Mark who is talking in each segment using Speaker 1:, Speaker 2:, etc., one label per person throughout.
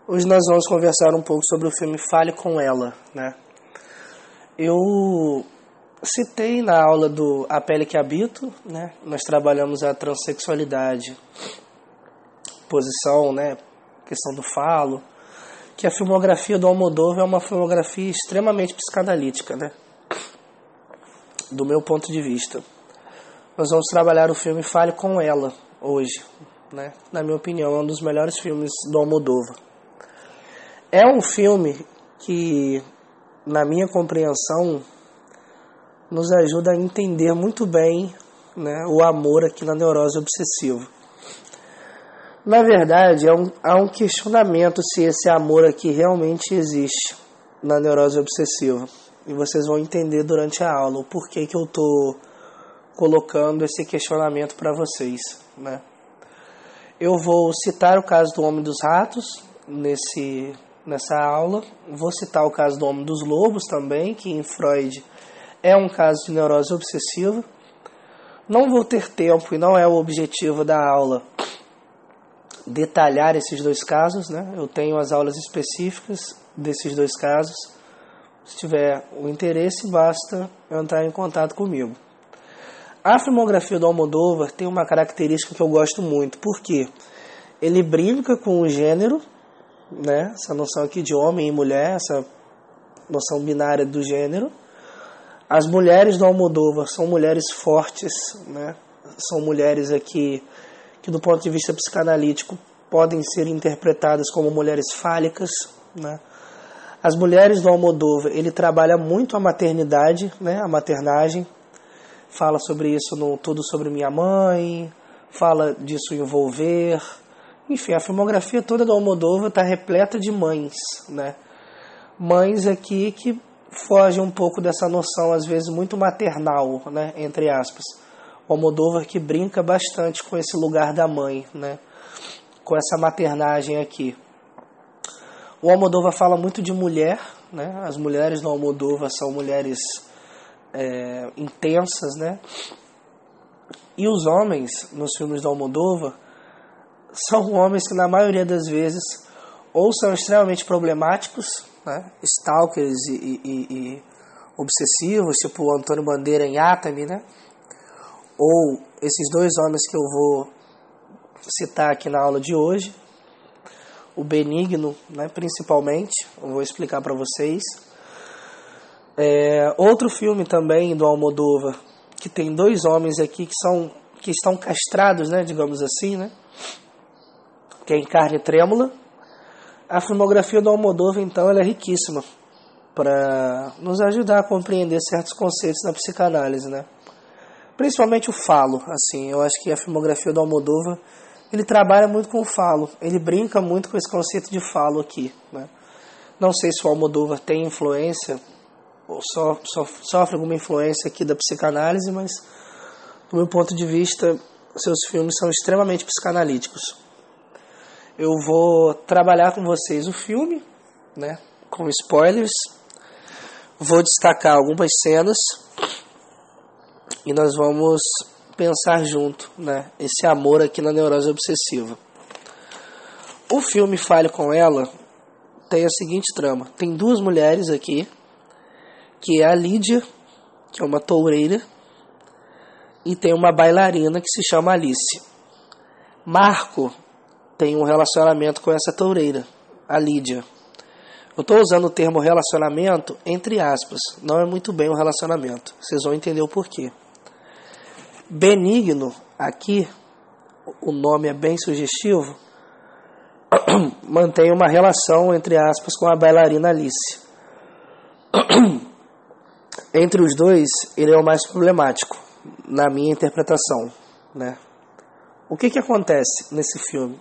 Speaker 1: Hoje nós vamos conversar um pouco sobre o filme Fale com Ela, né? Eu citei na aula do A Pele que Habito, né? Nós trabalhamos a transexualidade, posição, né? Questão do falo, que a filmografia do Almodóvar é uma filmografia extremamente psicanalítica, né? Do meu ponto de vista. Nós vamos trabalhar o filme Fale com Ela hoje, né? Na minha opinião, é um dos melhores filmes do Almodóvar. É um filme que, na minha compreensão, nos ajuda a entender muito bem, né, o amor aqui na neurose obsessiva. Na verdade, há um questionamento se esse amor aqui realmente existe na neurose obsessiva. E vocês vão entender durante a aula o porquê que eu estou colocando esse questionamento para vocês, né? Eu vou citar o caso do Homem dos Ratos nessa aula. Vou citar o caso do Homem dos Lobos também, que em Freud é um caso de neurose obsessiva. Não vou ter tempo, e não é o objetivo da aula, detalhar esses dois casos, né? Eu tenho as aulas específicas desses dois casos. Se tiver o interesse, basta entrar em contato comigo. A filmografia do Almodóvar tem uma característica que eu gosto muito, porque ele brinca com o gênero, né? Essa noção aqui de homem e mulher, essa noção binária do gênero. As mulheres do Almodóvar são mulheres fortes, né? São mulheres aqui que, do ponto de vista psicanalítico, podem ser interpretadas como mulheres fálicas, né? As mulheres do Almodóvar, ele trabalha muito a maternidade, né? A maternagem. Fala sobre isso no Tudo Sobre Minha Mãe, fala disso em Volver. Enfim, a filmografia toda do Almodóvar está repleta de mães, né? Mães aqui que fogem um pouco dessa noção, às vezes, muito maternal, né? Entre aspas. O Almodóvar que brinca bastante com esse lugar da mãe, né? Com essa maternagem aqui. O Almodóvar fala muito de mulher, né? As mulheres do Almodóvar são mulheres intensas, né? E os homens nos filmes do Almodóvar são homens que, na maioria das vezes, ou são extremamente problemáticos, né? Stalkers e obsessivos, tipo o Antônio Bandeira em Atami, né? Ou esses dois homens que eu vou citar aqui na aula de hoje, o Benigno, né, principalmente, eu vou explicar para vocês. Outro filme também do Almodóvar, que tem dois homens aqui que estão castrados, né, digamos assim, né, que é Em Carne Trêmula. A filmografia do Almodóvar, então, ela é riquíssima para nos ajudar a compreender certos conceitos na psicanálise, né? Principalmente o falo, assim, eu acho que a filmografia do Almodóvar, ele trabalha muito com o falo, ele brinca muito com esse conceito de falo aqui, né? Não sei se o Almodóvar tem influência, ou sofre alguma influência aqui da psicanálise, mas, do meu ponto de vista, seus filmes são extremamente psicanalíticos. Eu vou trabalhar com vocês o filme, né, com spoilers, vou destacar algumas cenas e nós vamos pensar junto, né, esse amor aqui na neurose obsessiva. O filme Fale com Ela tem a seguinte trama. Tem duas mulheres aqui, que é a Lídia, que é uma toureira, e tem uma bailarina que se chama Alice. Marco tem um relacionamento com essa toureira, a Lídia. Eu estou usando o termo relacionamento entre aspas, não é muito bem um relacionamento, vocês vão entender o porquê. Benigno, aqui, o nome é bem sugestivo, mantém uma relação, entre aspas, com a bailarina Alice. Entre os dois, ele é o mais problemático, na minha interpretação, né? O que acontece nesse filme?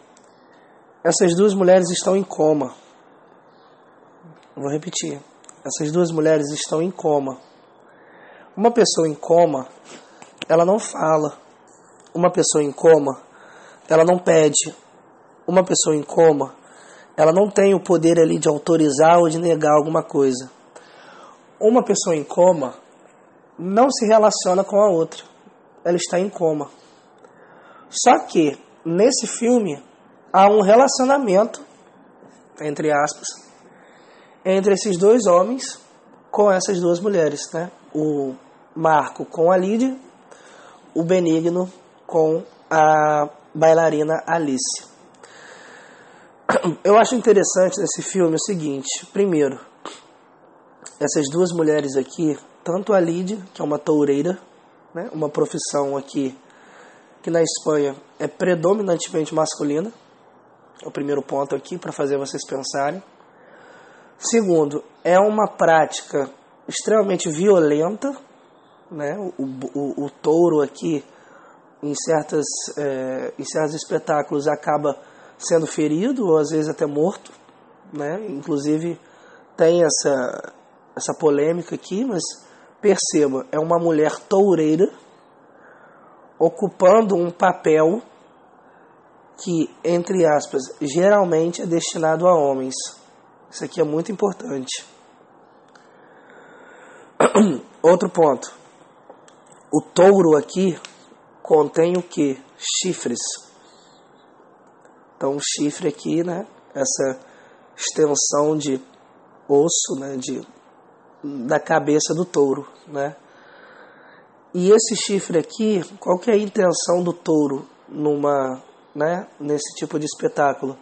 Speaker 1: Essas duas mulheres estão em coma. Vou repetir. Essas duas mulheres estão em coma. Uma pessoa em coma, ela não fala. Uma pessoa em coma, ela não pede. Uma pessoa em coma, ela não tem o poder ali de autorizar ou de negar alguma coisa. Uma pessoa em coma não se relaciona com a outra. Ela está em coma. Só que, nesse filme, há um relacionamento entre aspas, entre esses dois homens com essas duas mulheres, né? O Marco com a Lídia, o Benigno com a bailarina Alice. Eu acho interessante nesse filme o seguinte: primeiro, essas duas mulheres aqui, tanto a Lídia, que é uma toureira, né, uma profissão aqui que na Espanha é predominantemente masculina, é o primeiro ponto aqui para fazer vocês pensarem. Segundo, é uma prática extremamente violenta, né? O touro aqui, em certos espetáculos, acaba sendo ferido ou às vezes até morto, né? Inclusive tem essa polêmica aqui, mas perceba, é uma mulher toureira ocupando um papel que, entre aspas, geralmente é destinado a homens. Isso aqui é muito importante. Outro ponto. O touro aqui contém o quê? Chifres. Então o chifre aqui, né? Essa extensão de osso, né? Da cabeça do touro, né? E esse chifre aqui, qual que é a intenção do touro nesse tipo de espetáculo?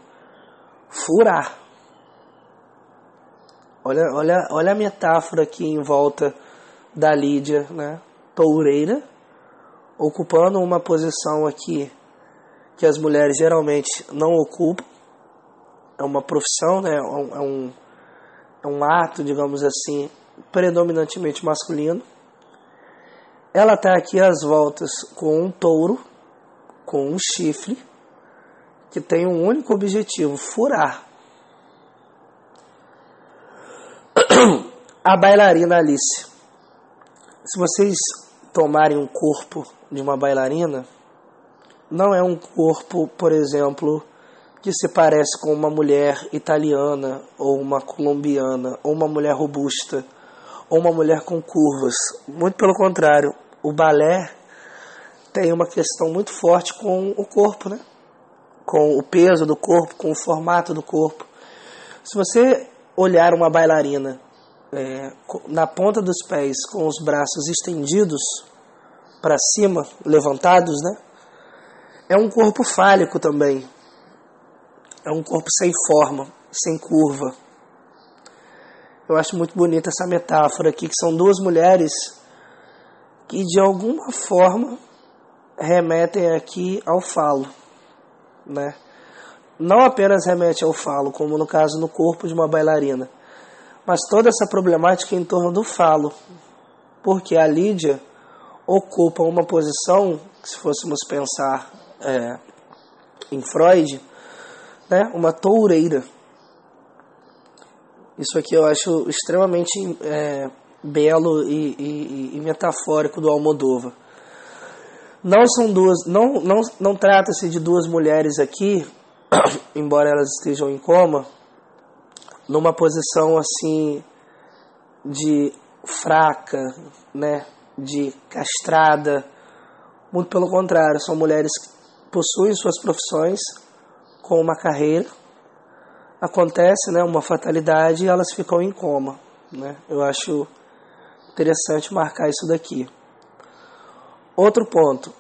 Speaker 1: Furar. Olha a metáfora aqui em volta da Lídia, né? Toureira, ocupando uma posição aqui que as mulheres geralmente não ocupam. É uma profissão, né? É um ato, digamos assim, predominantemente masculino. Ela está aqui às voltas com um touro, com um chifre, que tem um único objetivo: furar. A bailarina Alice. Se vocês tomarem um corpo de uma bailarina, não é um corpo, por exemplo, que se parece com uma mulher italiana, ou uma colombiana, ou uma mulher robusta, ou uma mulher com curvas. Muito pelo contrário, o balé tem uma questão muito forte com o corpo, né? Com o peso do corpo, com o formato do corpo. Se você olhar uma bailarina na ponta dos pés, com os braços estendidos para cima, levantados, né? É um corpo fálico também. É um corpo sem forma, sem curva. Eu acho muito bonita essa metáfora aqui, que são duas mulheres que de alguma forma remetem aqui ao falo, né? Não apenas remete ao falo, como no caso no corpo de uma bailarina, mas toda essa problemática em torno do falo, porque a Lídia ocupa uma posição, se fôssemos pensar em Freud, né, uma toureira. Isso aqui eu acho extremamente belo e metafórico do Almodóvar. Não trata-se de duas mulheres aqui, embora elas estejam em coma, numa posição assim de fraca, né, de castrada. Muito pelo contrário, são mulheres que possuem suas profissões com uma carreira. Acontece, né, uma fatalidade e elas ficam em coma, né? Eu acho interessante marcar isso daqui. Outro ponto,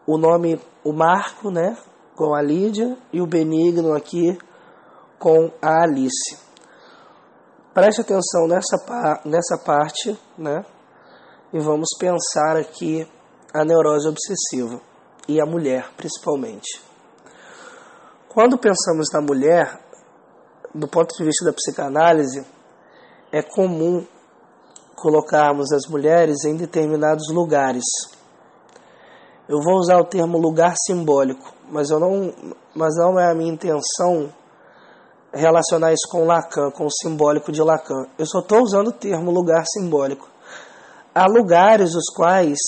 Speaker 1: o nome, o Marco, né, com a Lídia, e o Benigno aqui com a Alice. Preste atenção nessa parte, né, e vamos pensar aqui a neurose obsessiva e a mulher, principalmente. Quando pensamos na mulher, do ponto de vista da psicanálise, é comum colocarmos as mulheres em determinados lugares. Eu vou usar o termo lugar simbólico, mas não é a minha intenção relacionar isso com Lacan, com o simbólico de Lacan. Eu só estou usando o termo lugar simbólico. Há lugares os quais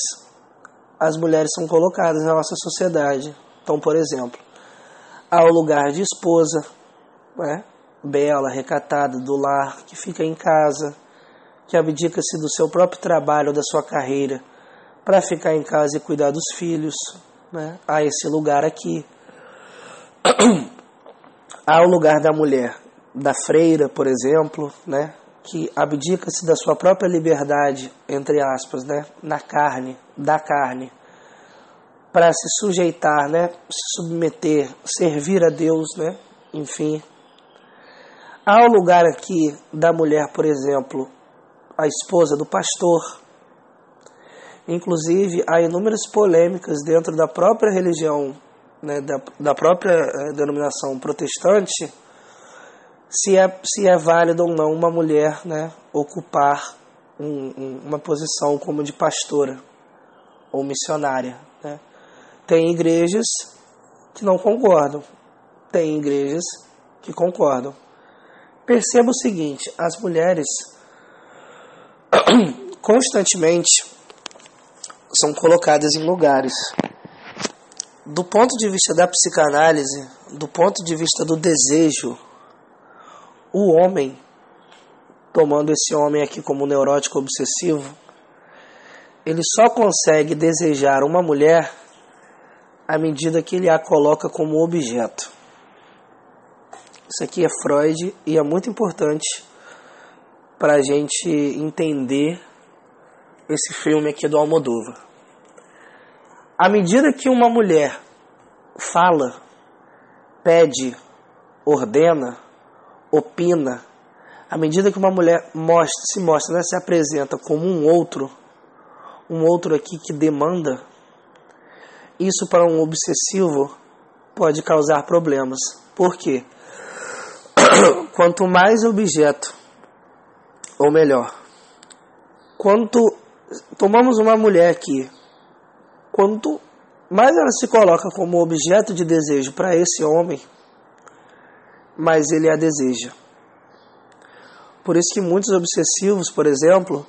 Speaker 1: as mulheres são colocadas na nossa sociedade. Então, por exemplo, há o lugar de esposa, né? Bela, recatada, do lar, que fica em casa, que abdica-se do seu próprio trabalho, da sua carreira, para ficar em casa e cuidar dos filhos, né? Há esse lugar aqui. Há o lugar da mulher, da freira, por exemplo, né, que abdica-se da sua própria liberdade, entre aspas, né, na carne, da carne, para se sujeitar, né, se submeter, servir a Deus, né, enfim. Há o lugar aqui da mulher, por exemplo, a esposa do pastor. Inclusive, há inúmeras polêmicas dentro da própria religião, né, da própria denominação protestante, se é válido ou não uma mulher, né, ocupar uma posição como de pastora ou missionária, né. Tem igrejas que não concordam, tem igrejas que concordam. Perceba o seguinte, as mulheres constantemente são colocadas em lugares. Do ponto de vista da psicanálise, do ponto de vista do desejo, o homem, tomando esse homem aqui como neurótico obsessivo, ele só consegue desejar uma mulher à medida que ele a coloca como objeto. Isso aqui é Freud e é muito importante para a gente entender esse filme aqui do Almodóvar. À medida que uma mulher fala, pede, ordena, opina, à medida que uma mulher se mostra, né, se apresenta como um outro aqui que demanda, isso para um obsessivo pode causar problemas. Por quê? Quanto mais objeto, ou melhor, tomamos uma mulher aqui, quanto mais ela se coloca como objeto de desejo para esse homem, mais ele a deseja. Por isso que muitos obsessivos, por exemplo,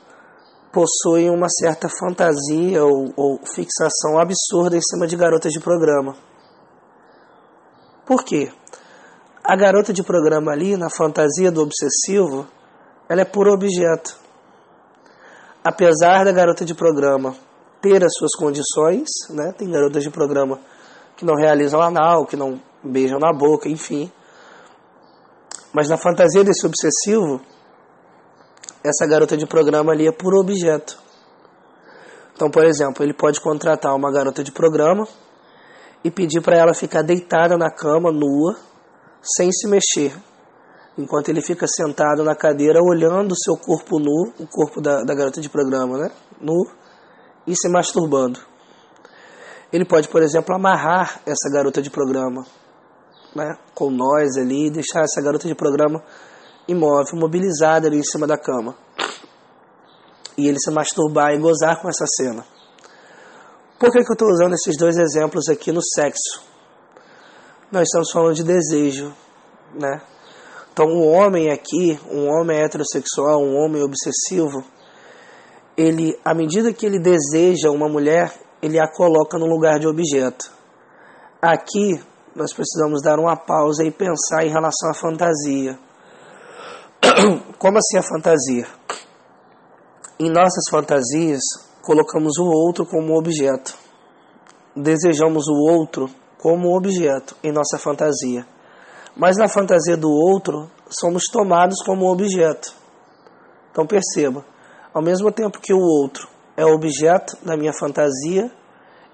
Speaker 1: possuem uma certa fantasia ou fixação absurda em cima de garotas de programa. Por quê? A garota de programa ali, na fantasia do obsessivo, ela é puro objeto. Apesar da garota de programa ter as suas condições, né? Tem garotas de programa que não realizam anal, que não beijam na boca, enfim. Mas na fantasia desse obsessivo, essa garota de programa ali é puro objeto. Então, por exemplo, ele pode contratar uma garota de programa e pedir para ela ficar deitada na cama, nua, sem se mexer, enquanto ele fica sentado na cadeira olhando o seu corpo nu, o corpo da garota de programa, né, nu, e se masturbando. Ele pode, por exemplo, amarrar essa garota de programa, né, com nós ali, e deixar essa garota de programa imóvel, mobilizada ali em cima da cama, e ele se masturbar e gozar com essa cena. Por que eu estou usando esses dois exemplos aqui no sexo? Nós estamos falando de desejo, né? Então, o homem aqui, um homem heterossexual, um homem obsessivo, ele, à medida que ele deseja uma mulher, ele a coloca no lugar de objeto. Aqui, nós precisamos dar uma pausa e pensar em relação à fantasia. Como assim a fantasia? Em nossas fantasias, colocamos o outro como objeto. Desejamos o outro como objeto em nossa fantasia. Mas na fantasia do outro, somos tomados como objeto. Então perceba, ao mesmo tempo que o outro é objeto da minha fantasia,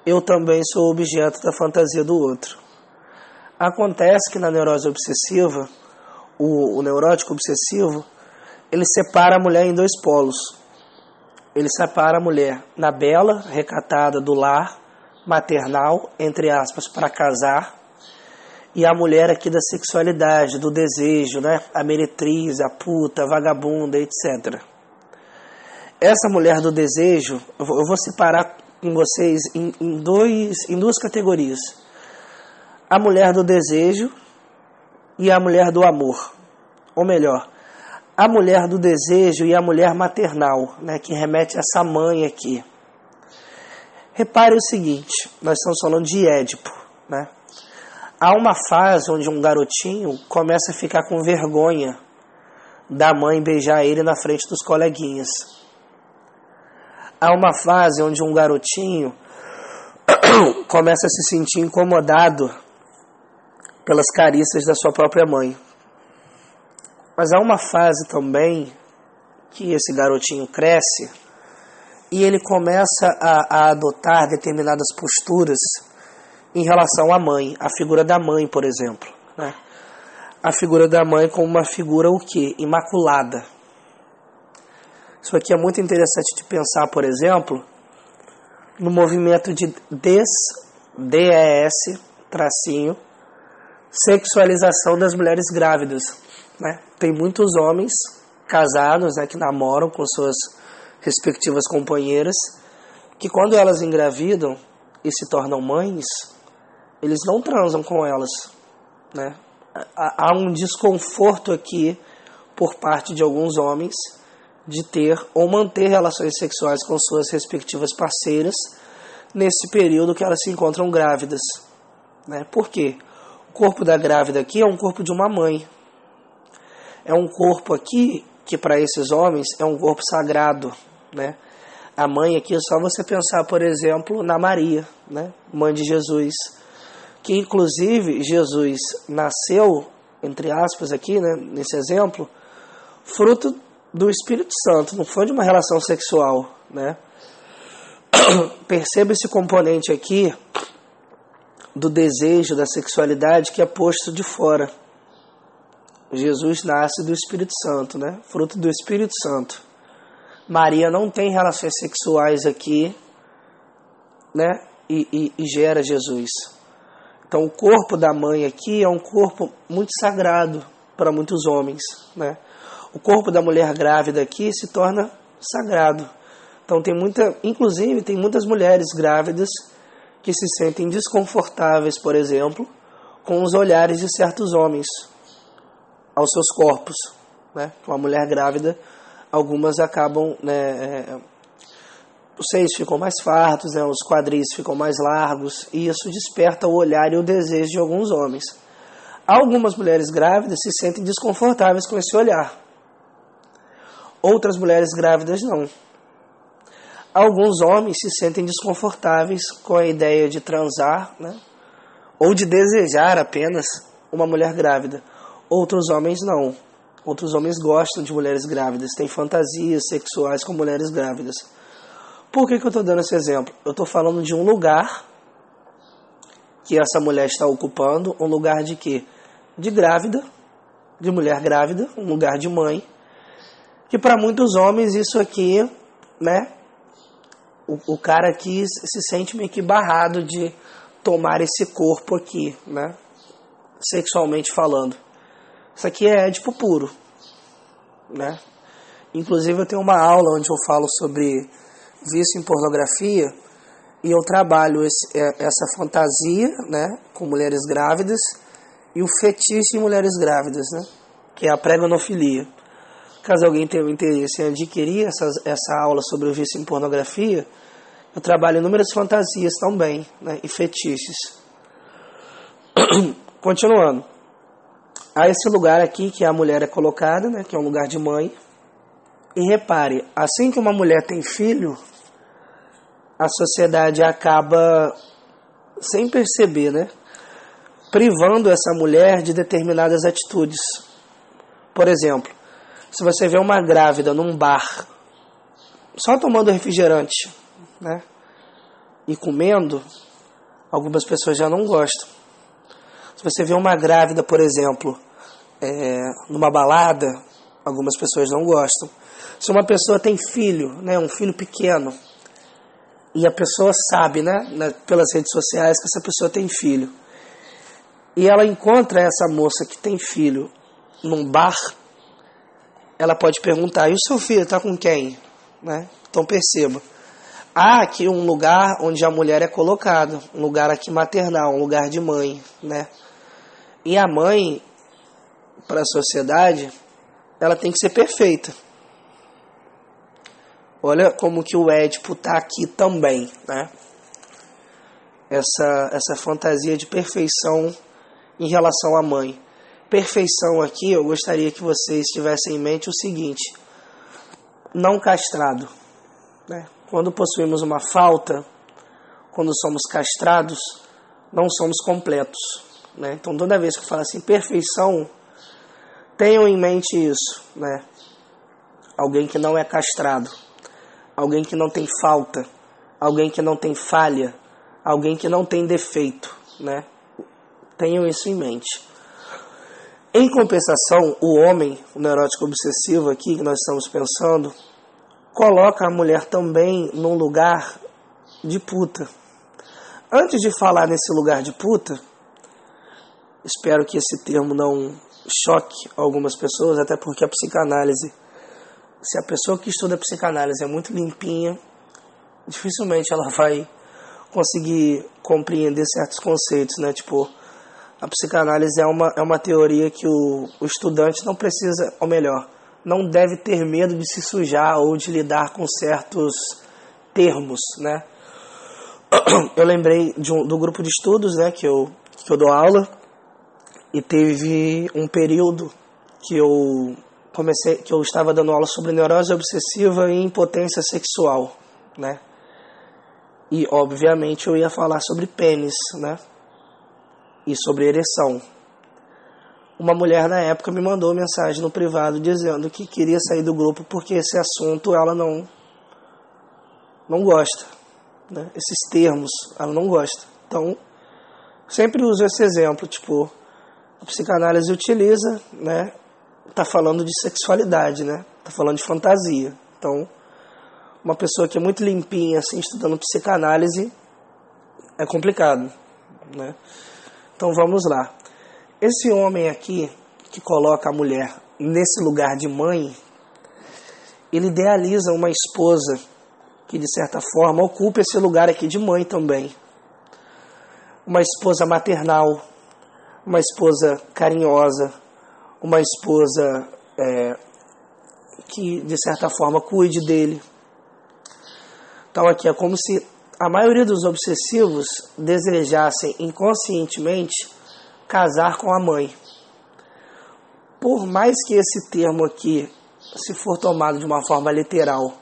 Speaker 1: eu também sou objeto da fantasia do outro. Acontece que na neurose obsessiva, o neurótico obsessivo, ele separa a mulher em dois polos. Ele separa a mulher na bela, recatada do lar, maternal, entre aspas, para casar, e a mulher aqui da sexualidade, do desejo, né? A meretriz, a puta, a vagabunda, etc. Essa mulher do desejo, eu vou separar com vocês em duas categorias. A mulher do desejo e a mulher do amor. Ou melhor, a mulher do desejo e a mulher maternal, né? Que remete a essa mãe aqui. Repare o seguinte, nós estamos falando de Édipo, né? Há uma fase onde um garotinho começa a ficar com vergonha da mãe beijar ele na frente dos coleguinhas. Há uma fase onde um garotinho começa a se sentir incomodado pelas carícias da sua própria mãe. Mas há uma fase também que esse garotinho cresce e ele começa a adotar determinadas posturas em relação à mãe, a figura da mãe, por exemplo, né? A figura da mãe como uma figura o quê? Imaculada. Isso aqui é muito interessante de pensar, por exemplo, no movimento de sexualização das mulheres grávidas, né? Tem muitos homens casados, né, que namoram com suas respectivas companheiras, que quando elas engravidam e se tornam mães, eles não transam com elas, né? Há um desconforto aqui por parte de alguns homens de ter ou manter relações sexuais com suas respectivas parceiras nesse período que elas se encontram grávidas, né? Por quê? O corpo da grávida aqui é um corpo de uma mãe. É um corpo aqui que para esses homens é um corpo sagrado, né? A mãe aqui é só você pensar, por exemplo, na Maria, né? Mãe de Jesus, que inclusive Jesus nasceu, entre aspas aqui, né, nesse exemplo, fruto do Espírito Santo, não foi de uma relação sexual, né? Perceba esse componente aqui do desejo, da sexualidade que é posto de fora. Jesus nasce do Espírito Santo, né? Fruto do Espírito Santo. Maria não tem relações sexuais aqui, né? E gera Jesus. Então o corpo da mãe aqui é um corpo muito sagrado para muitos homens, né? O corpo da mulher grávida aqui se torna sagrado. Então inclusive tem muitas mulheres grávidas que se sentem desconfortáveis, por exemplo, com os olhares de certos homens aos seus corpos, né? Uma mulher grávida, algumas acabam, né, os seios ficam mais fartos, né, os quadris ficam mais largos, e isso desperta o olhar e o desejo de alguns homens. Algumas mulheres grávidas se sentem desconfortáveis com esse olhar. Outras mulheres grávidas não. Alguns homens se sentem desconfortáveis com a ideia de transar, né, ou de desejar apenas uma mulher grávida. Outros homens não. Outros homens gostam de mulheres grávidas, têm fantasias sexuais com mulheres grávidas. Por que eu estou dando esse exemplo? Eu estou falando de um lugar que essa mulher está ocupando, um lugar de quê? De grávida, de mulher grávida, um lugar de mãe, que para muitos homens isso aqui, né, o cara aqui se sente meio que barrado de tomar esse corpo aqui, né, sexualmente falando. Isso aqui é édipo puro, né? Inclusive eu tenho uma aula onde eu falo sobre vício em pornografia e eu trabalho essa fantasia, né, com mulheres grávidas e o fetiche em mulheres grávidas, né, que é a pregonofilia. Caso alguém tenha um interesse em adquirir essa aula sobre o vício em pornografia, eu trabalho inúmeras fantasias também, né, e fetiches. Continuando. Há esse lugar aqui que a mulher é colocada, né, que é um lugar de mãe. E repare, assim que uma mulher tem filho, a sociedade acaba, sem perceber, né, privando essa mulher de determinadas atitudes. Por exemplo, se você vê uma grávida num bar, só tomando refrigerante, né, e comendo, algumas pessoas já não gostam. Se você vê uma grávida, por exemplo, numa balada, algumas pessoas não gostam. Se uma pessoa tem filho, né, um filho pequeno, e a pessoa sabe, né, pelas redes sociais que essa pessoa tem filho, e ela encontra essa moça que tem filho num bar, ela pode perguntar: e o seu filho está com quem? Né? Então perceba, há aqui um lugar onde a mulher é colocada, um lugar aqui maternal, um lugar de mãe, né? E a mãe, para a sociedade, ela tem que ser perfeita. Olha como que o Édipo está aqui também, né? Essa fantasia de perfeição em relação à mãe. Perfeição aqui, eu gostaria que vocês tivessem em mente o seguinte: não castrado, né? Quando possuímos uma falta, quando somos castrados, não somos completos. né? Então toda vez que eu falo assim, perfeição, tenham em mente isso, né? Alguém que não é castrado, alguém que não tem falta, alguém que não tem falha, alguém que não tem defeito, né? Tenham isso em mente. Em compensação, o homem, o neurótico obsessivo aqui, que nós estamos pensando, coloca a mulher também num lugar de puta. Antes de falar nesse lugar de puta, espero que esse termo não choque algumas pessoas, até porque a psicanálise, se a pessoa que estuda psicanálise é muito limpinha, dificilmente ela vai conseguir compreender certos conceitos, né? Tipo, a psicanálise é uma teoria que o estudante não precisa, ou melhor, não deve ter medo de se sujar ou de lidar com certos termos, né? Eu lembrei do grupo de estudos, né, que eu dou aula, e teve um período que eu estava dando aula sobre neurose obsessiva e impotência sexual, né? E obviamente eu ia falar sobre pênis, né? E sobre ereção. Uma mulher na época me mandou mensagem no privado dizendo que queria sair do grupo porque esse assunto ela não gosta, né? Esses termos ela não gosta. Então, sempre uso esse exemplo, tipo, a psicanálise utiliza, né? Tá falando de sexualidade, né? Tá falando de fantasia. Então, uma pessoa que é muito limpinha, assim, estudando psicanálise, é complicado, né? Então, vamos lá. Esse homem aqui, que coloca a mulher nesse lugar de mãe, ele idealiza uma esposa que, de certa forma, ocupa esse lugar aqui de mãe também. Uma esposa maternal, uma esposa carinhosa, uma esposa que, de certa forma, cuide dele. Então aqui é como se a maioria dos obsessivos desejassem inconscientemente casar com a mãe. Por mais que esse termo aqui, se for tomado de uma forma literal,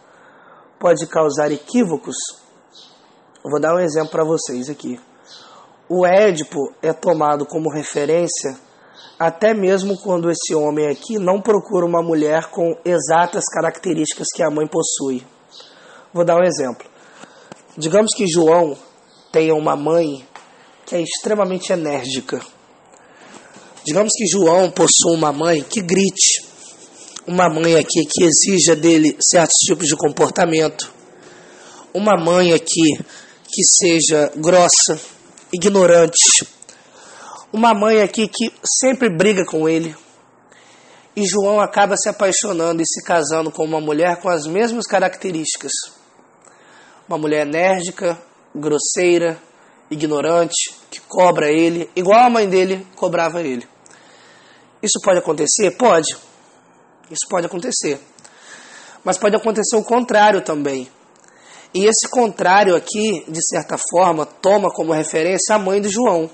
Speaker 1: pode causar equívocos, eu vou dar um exemplo para vocês aqui. O Édipo é tomado como referência até mesmo quando esse homem aqui não procura uma mulher com exatas características que a mãe possui. Vou dar um exemplo. Digamos que João tenha uma mãe que é extremamente enérgica. Digamos que João possua uma mãe que grite. Uma mãe aqui que exija dele certos tipos de comportamento. Uma mãe aqui que seja grossa, ignorante. Uma mãe aqui que sempre briga com ele. E João acaba se apaixonando e se casando com uma mulher com as mesmas características. Uma mulher enérgica, grosseira, ignorante, que cobra ele, igual a mãe dele cobrava ele. Isso pode acontecer? Pode. Isso pode acontecer. Mas pode acontecer o contrário também. E esse contrário aqui, de certa forma, toma como referência a mãe do João.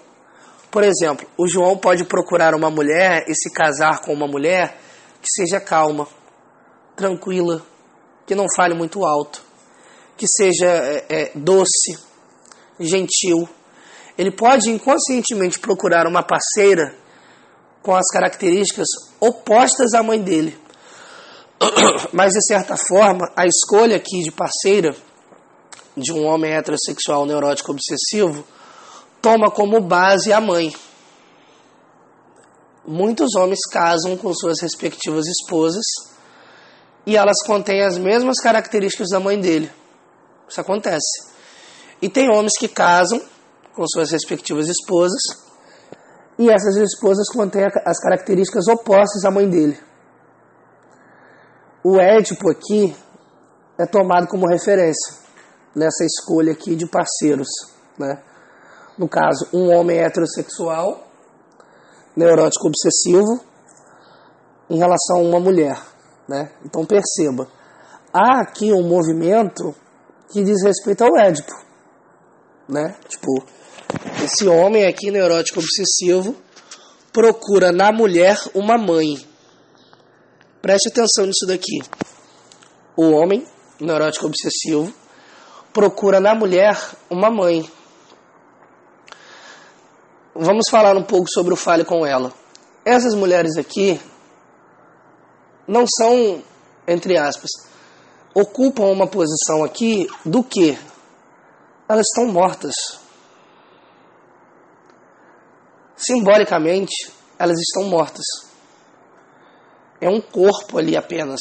Speaker 1: Por exemplo, o João pode procurar uma mulher e se casar com uma mulher que seja calma, tranquila, que não fale muito alto, que seja doce, gentil. Ele pode inconscientemente procurar uma parceira com as características opostas à mãe dele. Mas, de certa forma, a escolha aqui de parceira de um homem heterossexual neurótico obsessivo toma como base a mãe. Muitos homens casam com suas respectivas esposas e elas contêm as mesmas características da mãe dele. Isso acontece. E tem homens que casam com suas respectivas esposas e essas esposas contêm as características opostas à mãe dele. O Édipo aqui é tomado como referência nessa escolha aqui de parceiros, né? No caso, um homem heterossexual, neurótico obsessivo, em relação a uma mulher, né? Então perceba, há aqui um movimento que diz respeito ao Édipo, né? Tipo, esse homem aqui, neurótico obsessivo, procura na mulher uma mãe. Preste atenção nisso daqui. O homem, neurótico vamos falar um pouco sobre o fale com ela. Essas mulheres aqui não são, entre aspas, ocupam uma posição aqui do quê? Elas estão mortas. Simbolicamente, elas estão mortas. É um corpo ali apenas.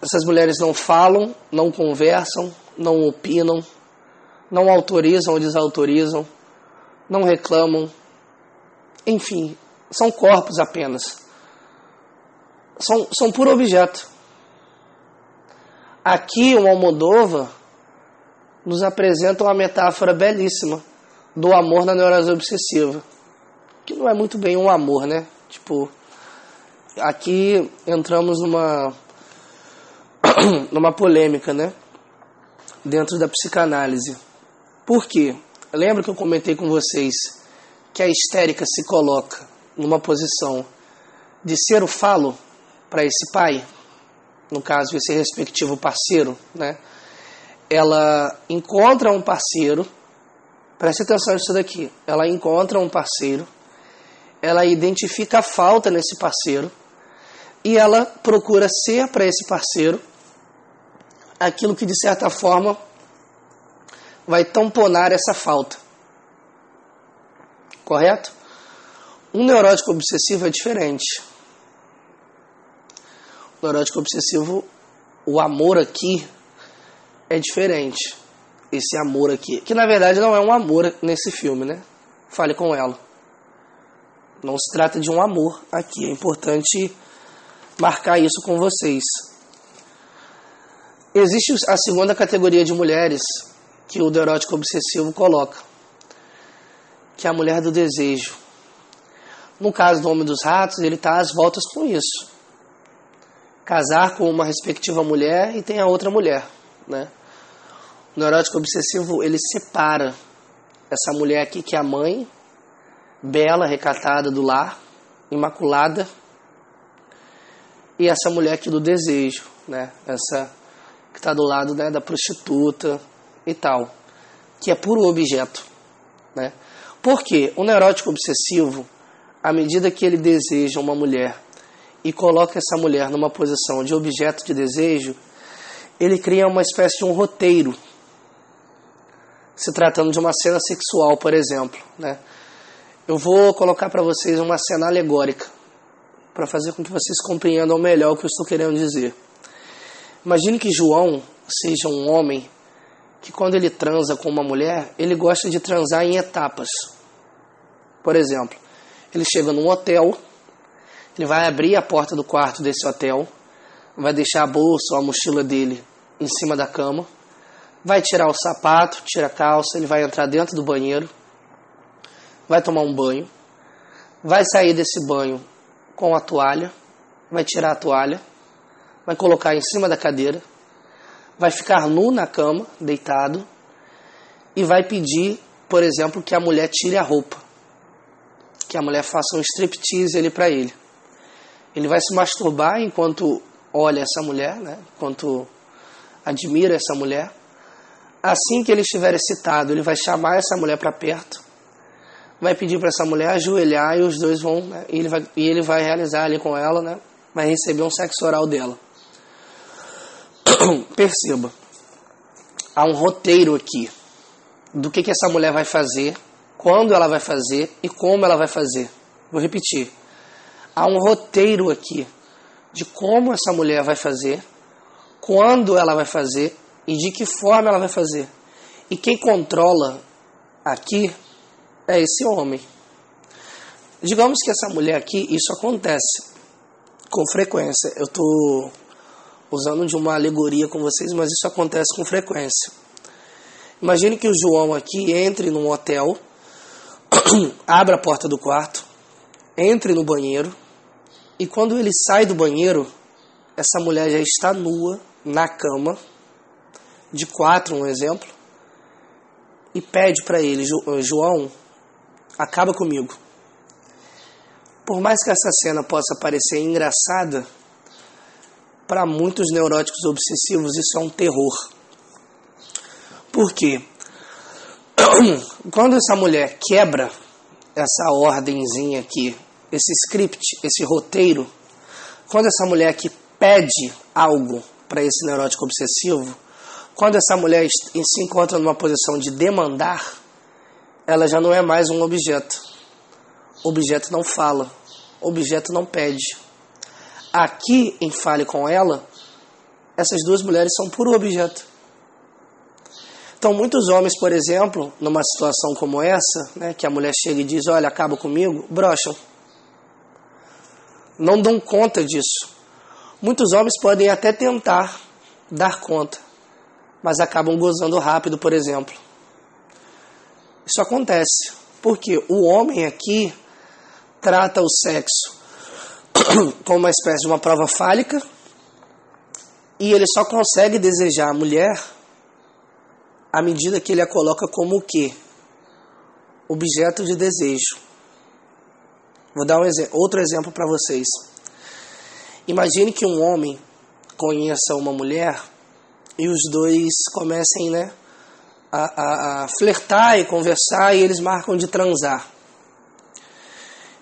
Speaker 1: Essas mulheres não falam, não conversam, não opinam, não autorizam ou desautorizam, não reclamam. Enfim, são corpos apenas. São puro objeto. Aqui o Almodóvar nos apresenta uma metáfora belíssima do amor na neurose obsessiva. Que não é muito bem um amor, né? Tipo, aqui entramos numa polêmica, né? Dentro da psicanálise. Por quê? Lembra que eu comentei com vocês que a histérica se coloca numa posição de ser o falo para esse pai, no caso, esse respectivo parceiro, né? Ela encontra um parceiro, preste atenção nisso daqui, ela encontra um parceiro, ela identifica a falta nesse parceiro e ela procura ser para esse parceiro aquilo que de certa forma vai tamponar essa falta. Correto? Um neurótico obsessivo é diferente. O neurótico obsessivo, o amor aqui é diferente. Esse amor aqui, que na verdade não é um amor nesse filme, né? Fale com ela. Não se trata de um amor aqui. É importante marcar isso com vocês. Existe a segunda categoria de mulheres que o neurótico obsessivo coloca, que é a mulher do desejo. No caso do Homem dos Ratos, ele está às voltas com isso. Casar com uma respectiva mulher e tem a outra mulher, né? O neurótico obsessivo, ele separa essa mulher aqui, que é a mãe, bela, recatada do lar, imaculada, e essa mulher aqui do desejo, né? Essa que está do lado, né, da prostituta e tal, que é puro objeto, né? Porque o neurótico obsessivo, à medida que ele deseja uma mulher e coloca essa mulher numa posição de objeto de desejo, ele cria uma espécie de um roteiro, se tratando de uma cena sexual, por exemplo, né? Eu vou colocar para vocês uma cena alegórica, para fazer com que vocês compreendam melhor o que eu estou querendo dizer. Imagine que João seja um homem que, quando ele transa com uma mulher, ele gosta de transar em etapas. Por exemplo, ele chega num hotel, ele vai abrir a porta do quarto desse hotel, vai deixar a bolsa ou a mochila dele em cima da cama, vai tirar o sapato, tira a calça, ele vai entrar dentro do banheiro, vai tomar um banho, vai sair desse banho com a toalha, vai tirar a toalha, vai colocar em cima da cadeira, vai ficar nu na cama, deitado, e vai pedir, por exemplo, que a mulher tire a roupa, que a mulher faça um striptease ali para ele. Ele vai se masturbar enquanto olha essa mulher, né? Enquanto admira essa mulher. Assim que ele estiver excitado, ele vai chamar essa mulher para perto, vai pedir para essa mulher ajoelhar e os dois vão, né? E ele vai realizar ali com ela, né? Vai receber um sexo oral dela. Perceba, há um roteiro aqui do que essa mulher vai fazer, quando ela vai fazer e como ela vai fazer. Vou repetir. Há um roteiro aqui de como essa mulher vai fazer, quando ela vai fazer e de que forma ela vai fazer. E quem controla aqui é esse homem. Digamos que essa mulher aqui, isso acontece com frequência. Eu estou usando de uma alegoria com vocês, mas isso acontece com frequência. Imagine que o João aqui entre num hotel, abra a porta do quarto, entre no banheiro, e quando ele sai do banheiro, essa mulher já está nua, na cama, de quatro, um exemplo, e pede para ele: João, acaba comigo. Por mais que essa cena possa parecer engraçada, para muitos neuróticos obsessivos isso é um terror. Por quê? Quando essa mulher quebra essa ordenzinha aqui, esse script, esse roteiro, quando essa mulher aqui pede algo para esse neurótico obsessivo, quando essa mulher se encontra numa posição de demandar, ela já não é mais um objeto. Objeto não fala, objeto não pede. Aqui, em Fale com Ela, essas duas mulheres são puro objeto. Então, muitos homens, por exemplo, numa situação como essa, né, que a mulher chega e diz, olha, acaba comigo, brocham. Não dão conta disso. Muitos homens podem até tentar dar conta, mas acabam gozando rápido, por exemplo. Isso acontece, porque o homem aqui trata o sexo como uma espécie de uma prova fálica e ele só consegue desejar a mulher à medida que ele a coloca como o quê? Objeto de desejo. Vou dar outro exemplo para vocês. Imagine que um homem conheça uma mulher e os dois comecem, né, a flertar e conversar e eles marcam de transar.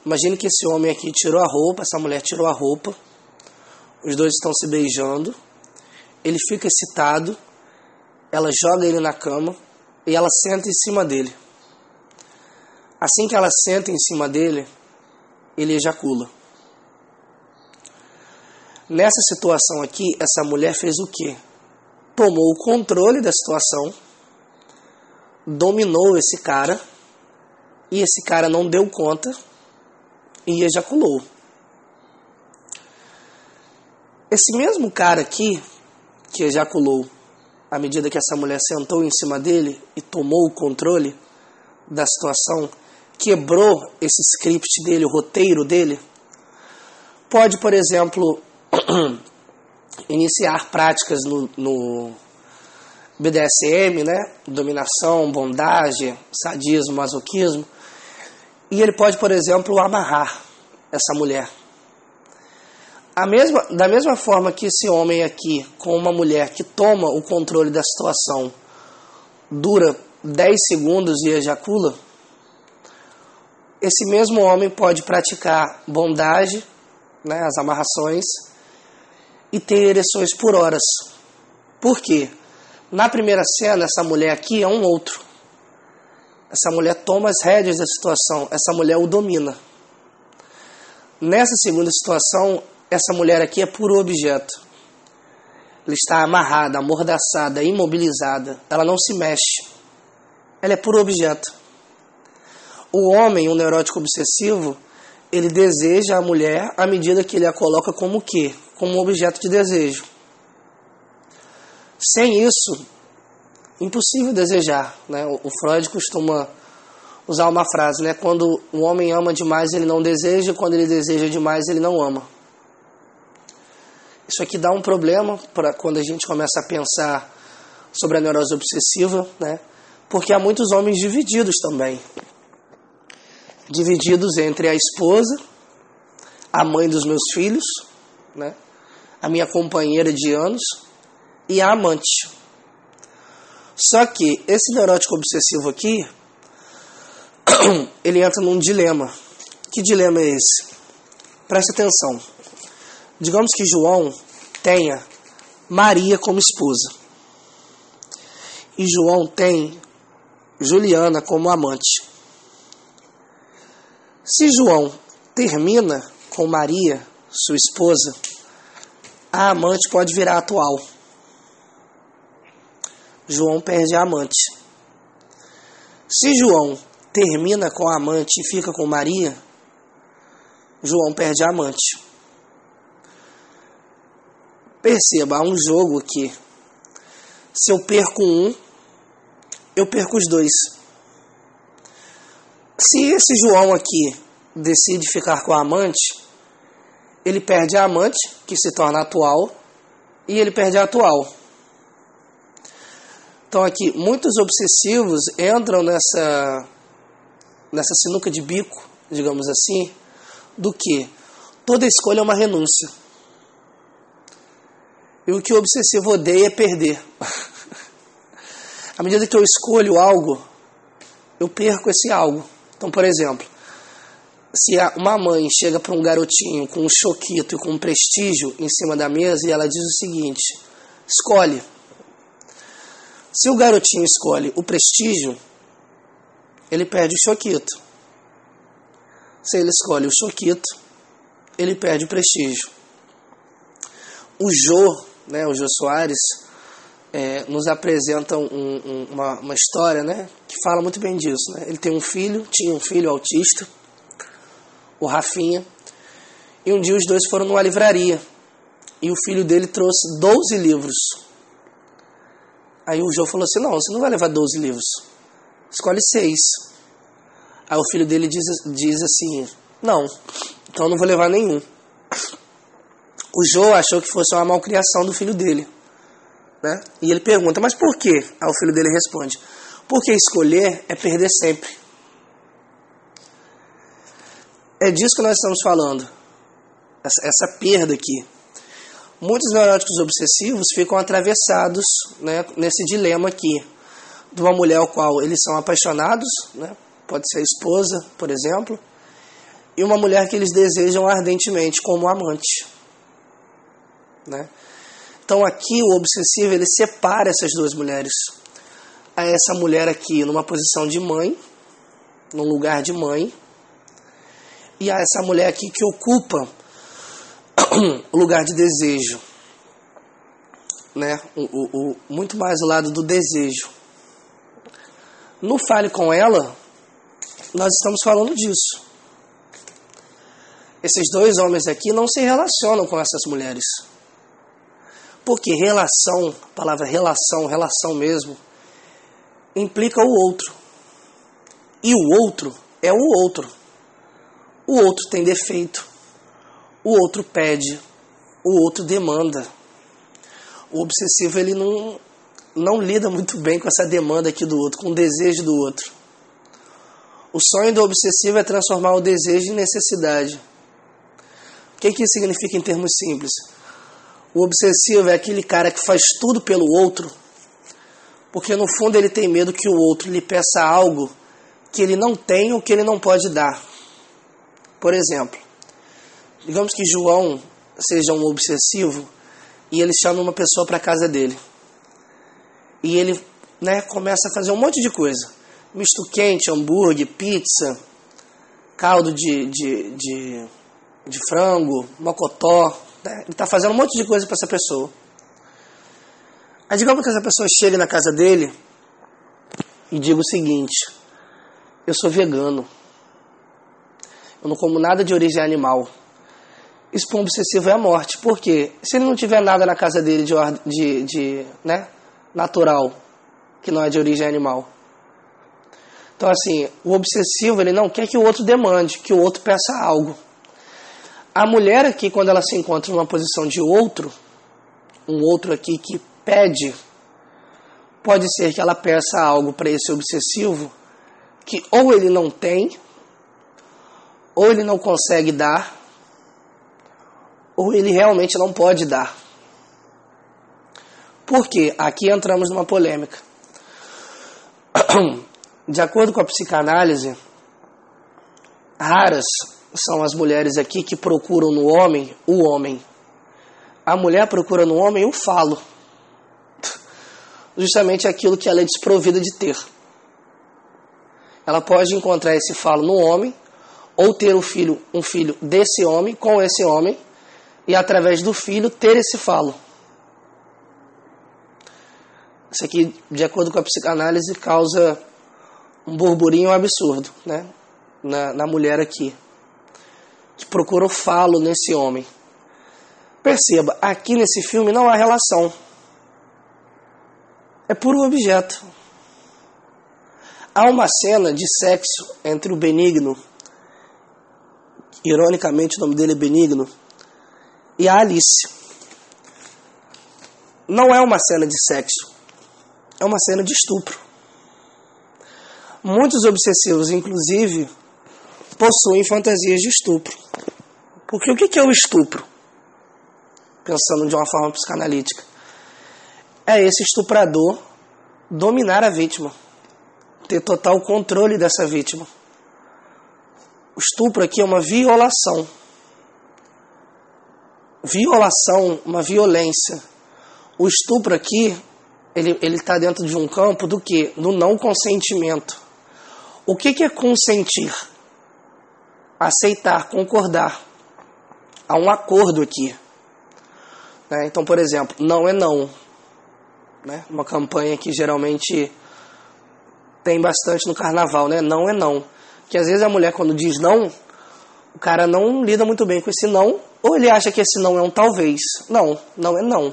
Speaker 1: Imagine que esse homem aqui tirou a roupa, essa mulher tirou a roupa, os dois estão se beijando, ele fica excitado, ela joga ele na cama e ela senta em cima dele. Assim que ela senta em cima dele, ele ejacula. Nessa situação aqui, essa mulher fez o quê? Tomou o controle da situação, dominou esse cara, e esse cara não deu conta e ejaculou. Esse mesmo cara aqui, que ejaculou, à medida que essa mulher sentou em cima dele e tomou o controle da situação, quebrou esse script dele, o roteiro dele, pode, por exemplo, iniciar práticas no BDSM, né? Dominação, bondagem, sadismo, masoquismo. E ele pode, por exemplo, amarrar essa mulher. Da mesma forma que esse homem aqui, com uma mulher que toma o controle da situação, dura 10 segundos e ejacula, esse mesmo homem pode praticar bondagem, né, as amarrações, e ter ereções por horas. Por quê? Na primeira cena, essa mulher aqui é um outro. Essa mulher toma as rédeas da situação, essa mulher o domina. Nessa segunda situação, essa mulher aqui é puro objeto. Ela está amarrada, amordaçada, imobilizada. Ela não se mexe. Ela é puro objeto. O homem, o neurótico obsessivo, ele deseja a mulher à medida que ele a coloca como o quê? Como um objeto de desejo. Sem isso, impossível desejar, né? O Freud costuma usar uma frase, né? Quando o homem ama demais, ele não deseja, quando ele deseja demais, ele não ama. Isso aqui dá um problema para quando a gente começa a pensar sobre a neurose obsessiva, né? Porque há muitos homens divididos também. Divididos entre a esposa, a mãe dos meus filhos, né? A minha companheira de anos e a amante. Só que esse neurótico obsessivo aqui, ele entra num dilema. Que dilema é esse? Preste atenção. Digamos que João tenha Maria como esposa. E João tem Juliana como amante. Se João termina com Maria, sua esposa, a amante pode virar atual. João perde a amante. Se João termina com a amante e fica com Maria, João perde a amante. Perceba, há um jogo aqui. Se eu perco um, eu perco os dois. Se esse João aqui decide ficar com a amante, ele perde a amante, que se torna atual, e ele perde a atual. Então aqui, muitos obsessivos entram nessa sinuca de bico, digamos assim, do que toda escolha é uma renúncia. E o que o obsessivo odeia é perder. À medida que eu escolho algo, eu perco esse algo. Então, por exemplo, Se uma mãe chega para um garotinho com um choquito e com um prestígio em cima da mesa e ela diz o seguinte: escolhe. Se o garotinho escolhe o prestígio, ele perde o choquito. Se ele escolhe o choquito, ele perde o prestígio. O Jô Soares, nos apresenta uma história, né, que fala muito bem disso. Né? Ele tinha um filho autista, o Rafinha, e um dia os dois foram numa livraria e o filho dele trouxe 12 livros. Aí o Jô falou assim: não, você não vai levar 12 livros, escolhe 6. Aí o filho dele diz assim: não, então eu não vou levar nenhum. O Jô achou que fosse uma malcriação do filho dele, né? E ele pergunta: mas por quê? Aí o filho dele responde: porque escolher é perder sempre. É disso que nós estamos falando, essa perda aqui. Muitos neuróticos obsessivos ficam atravessados, né, nesse dilema aqui, de uma mulher ao qual eles são apaixonados, né, pode ser a esposa, por exemplo, e uma mulher que eles desejam ardentemente como amante. Né? Então aqui o obsessivo ele separa essas duas mulheres. Há essa mulher aqui numa posição de mãe, num lugar de mãe, e há essa mulher aqui que ocupa o lugar de desejo, né? Muito mais o lado do desejo. No Fale Com Ela, nós estamos falando disso. Esses dois homens aqui não se relacionam com essas mulheres. Porque relação, a palavra relação mesmo, implica o outro. E o outro é o outro. O outro tem defeito. O outro pede. O outro demanda. O obsessivo ele não lida muito bem com essa demanda aqui do outro, com o desejo do outro. O sonho do obsessivo é transformar o desejo em necessidade. O que isso significa em termos simples? O obsessivo é aquele cara que faz tudo pelo outro, porque no fundo ele tem medo que o outro lhe peça algo que ele não tem ou que ele não pode dar. Por exemplo, digamos que João seja um obsessivo e ele chama uma pessoa para a casa dele. E ele, né, começa a fazer um monte de coisa. Misto quente, hambúrguer, pizza, caldo de frango, mocotó. Né? Ele está fazendo um monte de coisa para essa pessoa. Aí digamos que essa pessoa chega na casa dele e diga o seguinte: eu sou vegano. Eu não como nada de origem animal. Isso para um obsessivo é a morte. Por quê? Se ele não tiver nada na casa dele né, natural, que não é de origem animal. Então assim, o obsessivo ele não quer que o outro demande, que o outro peça algo. A mulher aqui, quando ela se encontra numa posição de outro, um outro aqui que pede, pode ser que ela peça algo para esse obsessivo que ou ele não tem, ou ele não consegue dar, ou ele realmente não pode dar. Por quê? Aqui entramos numa polêmica. De acordo com a psicanálise, raras são as mulheres aqui que procuram no homem o homem. A mulher procura no homem o falo. Justamente aquilo que ela é desprovida de ter. Ela pode encontrar esse falo no homem, ou ter um filho desse homem, com esse homem, e através do filho ter esse falo. Isso aqui, de acordo com a psicanálise, causa um burburinho absurdo, né? na mulher aqui, que procura o falo nesse homem. Perceba, aqui nesse filme não há relação. É puro objeto. Há uma cena de sexo entre o Benigno, ironicamente o nome dele é Benigno, e a Alice. Não é uma cena de sexo, é uma cena de estupro. Muitos obsessivos, inclusive, possuem fantasias de estupro. Porque o que é o estupro? Pensando de uma forma psicanalítica. É esse estuprador dominar a vítima. Ter total controle dessa vítima. estupro aqui é uma violação. Violação, uma violência. O estupro aqui, ele está dentro de um campo do quê? Do não consentimento. O que é consentir? Aceitar, concordar. Há um acordo aqui. Né? Então, por exemplo, não é não. Né? Uma campanha que geralmente tem bastante no carnaval, né? Não é não. Que às vezes a mulher, quando diz não, o cara não lida muito bem com esse não, ou ele acha que esse não é um talvez. Não, não é não.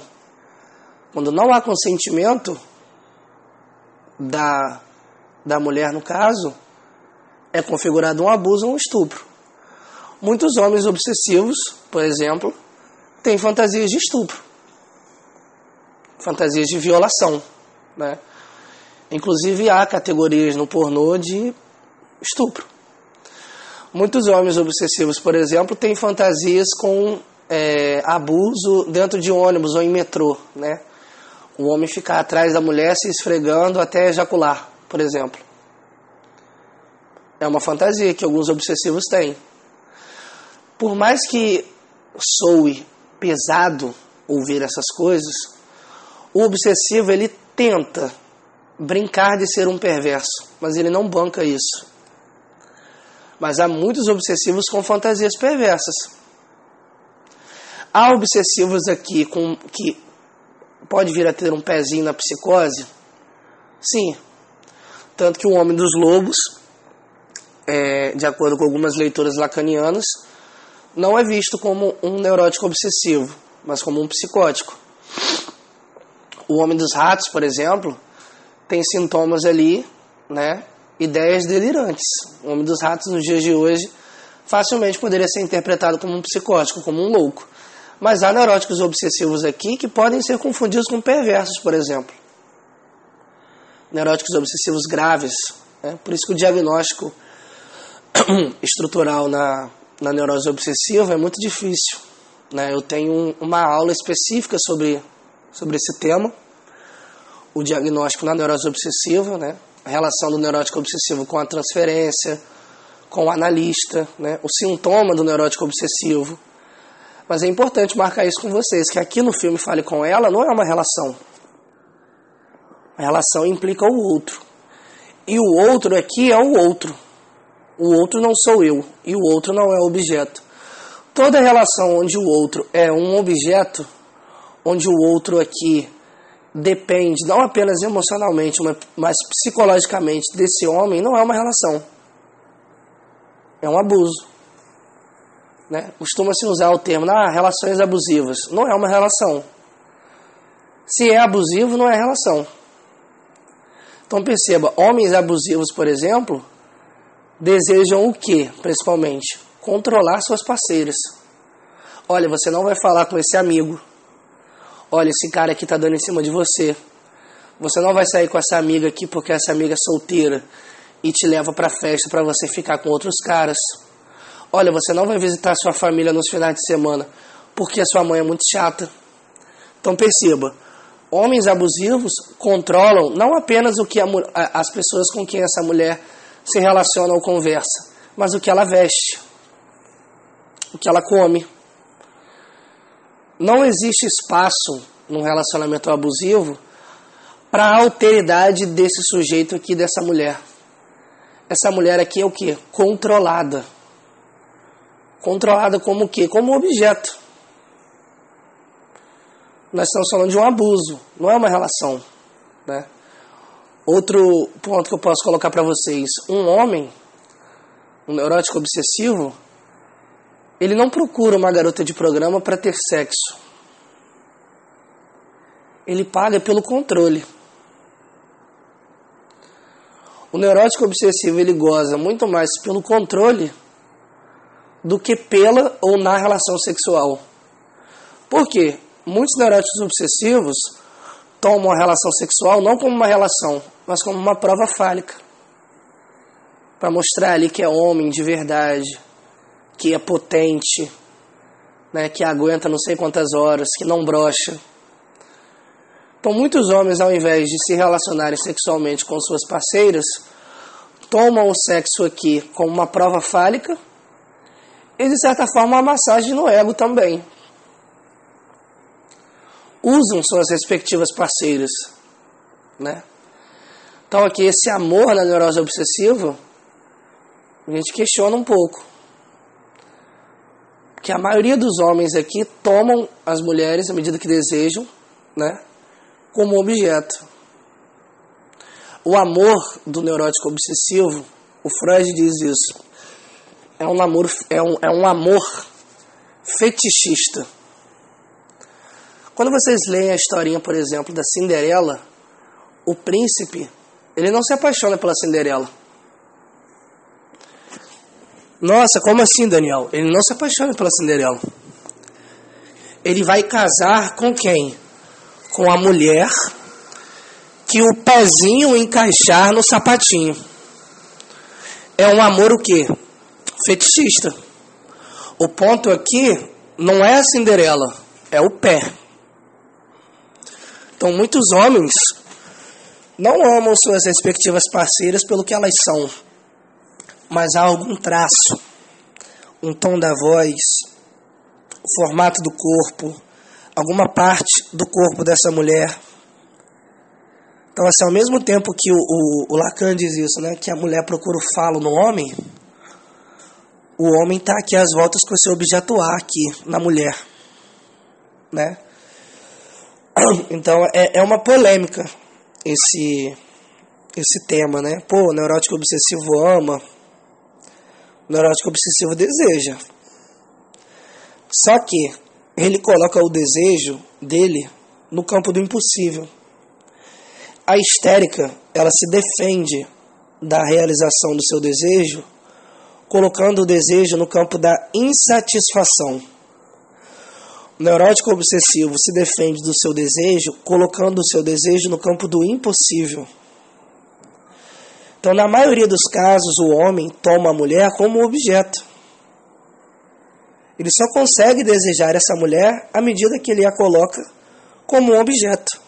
Speaker 1: Quando não há consentimento da mulher, no caso, é configurado um abuso ou um estupro. Muitos homens obsessivos, por exemplo, têm fantasias de estupro, fantasias de violação, né? Inclusive há categorias no pornô de estupro. Muitos homens obsessivos, por exemplo, têm fantasias com abuso dentro de ônibus ou em metrô, né? O homem ficar atrás da mulher se esfregando até ejacular, por exemplo. É uma fantasia que alguns obsessivos têm. Por mais que soe pesado ouvir essas coisas, o obsessivo, ele tenta brincar de ser um perverso, mas ele não banca isso. Mas há muitos obsessivos com fantasias perversas. Há obsessivos aqui que pode vir a ter um pezinho na psicose? Sim. Tanto que o Homem dos Lobos, de acordo com algumas leituras lacanianas, não é visto como um neurótico obsessivo, mas como um psicótico. O Homem dos Ratos, por exemplo, tem sintomas ali, né? Ideias delirantes. O Homem dos Ratos, nos dias de hoje, facilmente poderia ser interpretado como um psicótico, como um louco. Mas há neuróticos obsessivos aqui que podem ser confundidos com perversos, por exemplo. Neuróticos obsessivos graves. Né? Por isso que o diagnóstico estrutural na neurose obsessiva é muito difícil. Né? Eu tenho uma aula específica sobre esse tema. O diagnóstico na neurose obsessiva, né? A relação do neurótico obsessivo com a transferência, com o analista, né? O sintoma do neurótico obsessivo. Mas é importante marcar isso com vocês, que aqui no filme Fale Com Ela não é uma relação. A relação implica o outro. E o outro aqui é o outro. O outro não sou eu, e o outro não é objeto. Toda relação onde o outro é um objeto, onde o outro aqui depende, não apenas emocionalmente, mas psicologicamente desse homem, não é uma relação. É um abuso. Né? Costuma-se usar o termo, relações abusivas. Não é uma relação. Se é abusivo, não é relação. Então perceba, homens abusivos, por exemplo, desejam o quê, principalmente? Controlar suas parceiras. Olha, você não vai falar com esse amigo. Olha, esse cara aqui tá dando em cima de você. Você não vai sair com essa amiga aqui porque essa amiga é solteira e te leva pra festa pra você ficar com outros caras. Olha, você não vai visitar sua família nos finais de semana porque a sua mãe é muito chata. Então perceba, homens abusivos controlam não apenas o que as pessoas com quem essa mulher se relaciona ou conversa, mas o que ela veste, o que ela come. Não existe espaço num relacionamento abusivo para a alteridade desse sujeito aqui, dessa mulher. Essa mulher aqui é o quê? Controlada. Controlada como o quê? Como um objeto. Nós estamos falando de um abuso, não é uma relação. Né? Outro ponto que eu posso colocar para vocês. Um homem, um neurótico obsessivo, ele não procura uma garota de programa para ter sexo. Ele paga pelo controle. O neurótico obsessivo, ele goza muito mais pelo controle do que pela ou na relação sexual. Por quê? Muitos neuróticos obsessivos tomam a relação sexual não como uma relação, mas como uma prova fálica. Para mostrar ali que é homem de verdade, que é potente, né, que aguenta não sei quantas horas, que não brocha. Então muitos homens, ao invés de se relacionarem sexualmente com suas parceiras, tomam o sexo aqui como uma prova fálica, e, de certa forma, uma massagem no ego também. Usam suas respectivas parceiras, né? Então, aqui, esse amor na neurose obsessiva, a gente questiona um pouco. Porque a maioria dos homens aqui tomam as mulheres, à medida que desejam, né, como objeto. O amor do neurótico obsessivo, o Freud diz isso, é um amor fetichista. Quando vocês leem a historinha, por exemplo, da Cinderela, o príncipe, ele não se apaixona pela Cinderela. Nossa, como assim, Daniel? Ele não se apaixona pela Cinderela. Ele vai casar com quem? Com a mulher que o pezinho encaixar no sapatinho. É um amor o quê? Fetichista. O ponto aqui não é a Cinderela, é o pé. Então muitos homens não amam suas respectivas parceiras pelo que elas são, mas há algum traço, um tom da voz, o formato do corpo, alguma parte do corpo dessa mulher. Então, assim, ao mesmo tempo que o Lacan diz isso, né, que a mulher procura o falo no homem, o homem está aqui às voltas com o seu objeto A aqui, na mulher, né? Então, é uma polêmica esse tema, né? Pô, o neurótico obsessivo ama, o neurótico obsessivo deseja. Só que ele coloca o desejo dele no campo do impossível. A histérica, ela se defende da realização do seu desejo, colocando o desejo no campo da insatisfação. O neurótico obsessivo se defende do seu desejo, colocando o seu desejo no campo do impossível. Então, na maioria dos casos, o homem toma a mulher como objeto. Ele só consegue desejar essa mulher à medida que ele a coloca como um objeto.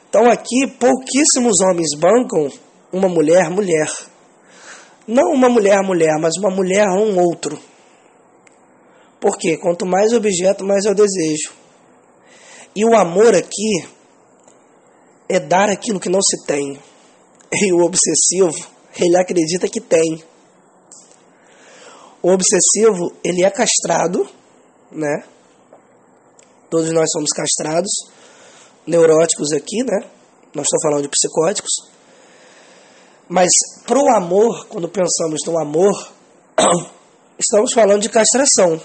Speaker 1: Então, aqui, pouquíssimos homens bancam uma mulher. Não uma mulher, mas uma mulher ou um outro. Por quê? Quanto mais objeto, mais eu desejo. E o amor aqui é dar aquilo que não se tem. E o obsessivo, ele acredita que tem. O obsessivo, ele é castrado, né? Todos nós somos castrados, neuróticos aqui, né? Nós estamos falando de psicóticos. Mas pro amor, quando pensamos no amor, estamos falando de castração.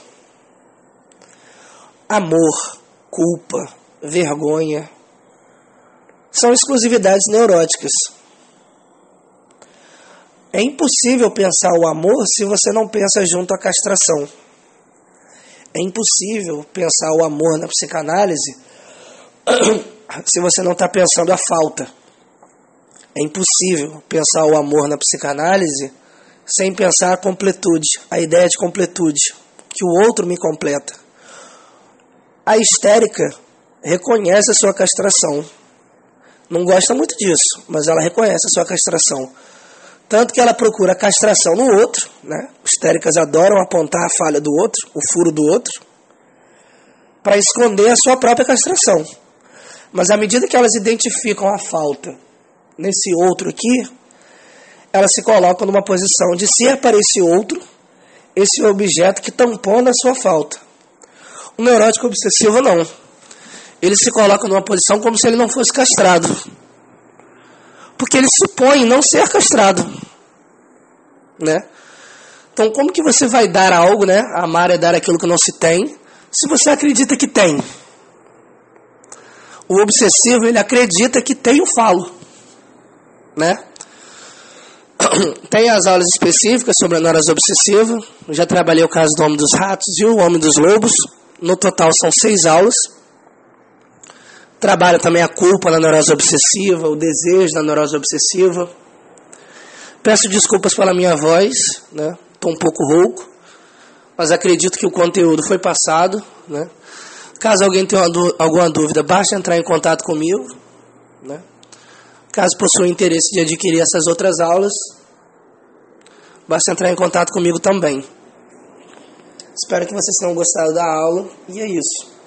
Speaker 1: Amor, culpa, vergonha, são exclusividades neuróticas. É impossível pensar o amor se você não pensa junto à castração. É impossível pensar o amor na psicanálise se você não está pensando a falta. É impossível pensar o amor na psicanálise sem pensar a completude, a ideia de completude, que o outro me completa. A histérica reconhece a sua castração. Não gosta muito disso, mas ela reconhece a sua castração. Tanto que ela procura a castração no outro, né? Histéricas adoram apontar a falha do outro, o furo do outro, para esconder a sua própria castração. Mas à medida que elas identificam a falta nesse outro aqui, elas se colocam numa posição de ser para esse outro, esse objeto que tampona a sua falta. O neurótico obsessivo não. Ele se coloca numa posição como se ele não fosse castrado. Porque ele supõe não ser castrado, né? Então, como que você vai dar algo, né? Amar é dar aquilo que não se tem, se você acredita que tem. O obsessivo, ele acredita que tem o falo, né? Tem as aulas específicas sobre a neurose obsessiva. Eu já trabalhei o caso do homem dos ratos e o homem dos lobos. No total são 6 aulas. Trabalho também a culpa na neurose obsessiva, o desejo na neurose obsessiva. Peço desculpas pela minha voz, né? Estou um pouco rouco, mas acredito que o conteúdo foi passado, né? Caso alguém tenha alguma dúvida, basta entrar em contato comigo, né? Caso possua interesse de adquirir essas outras aulas, basta entrar em contato comigo também. Espero que vocês tenham gostado da aula, e é isso.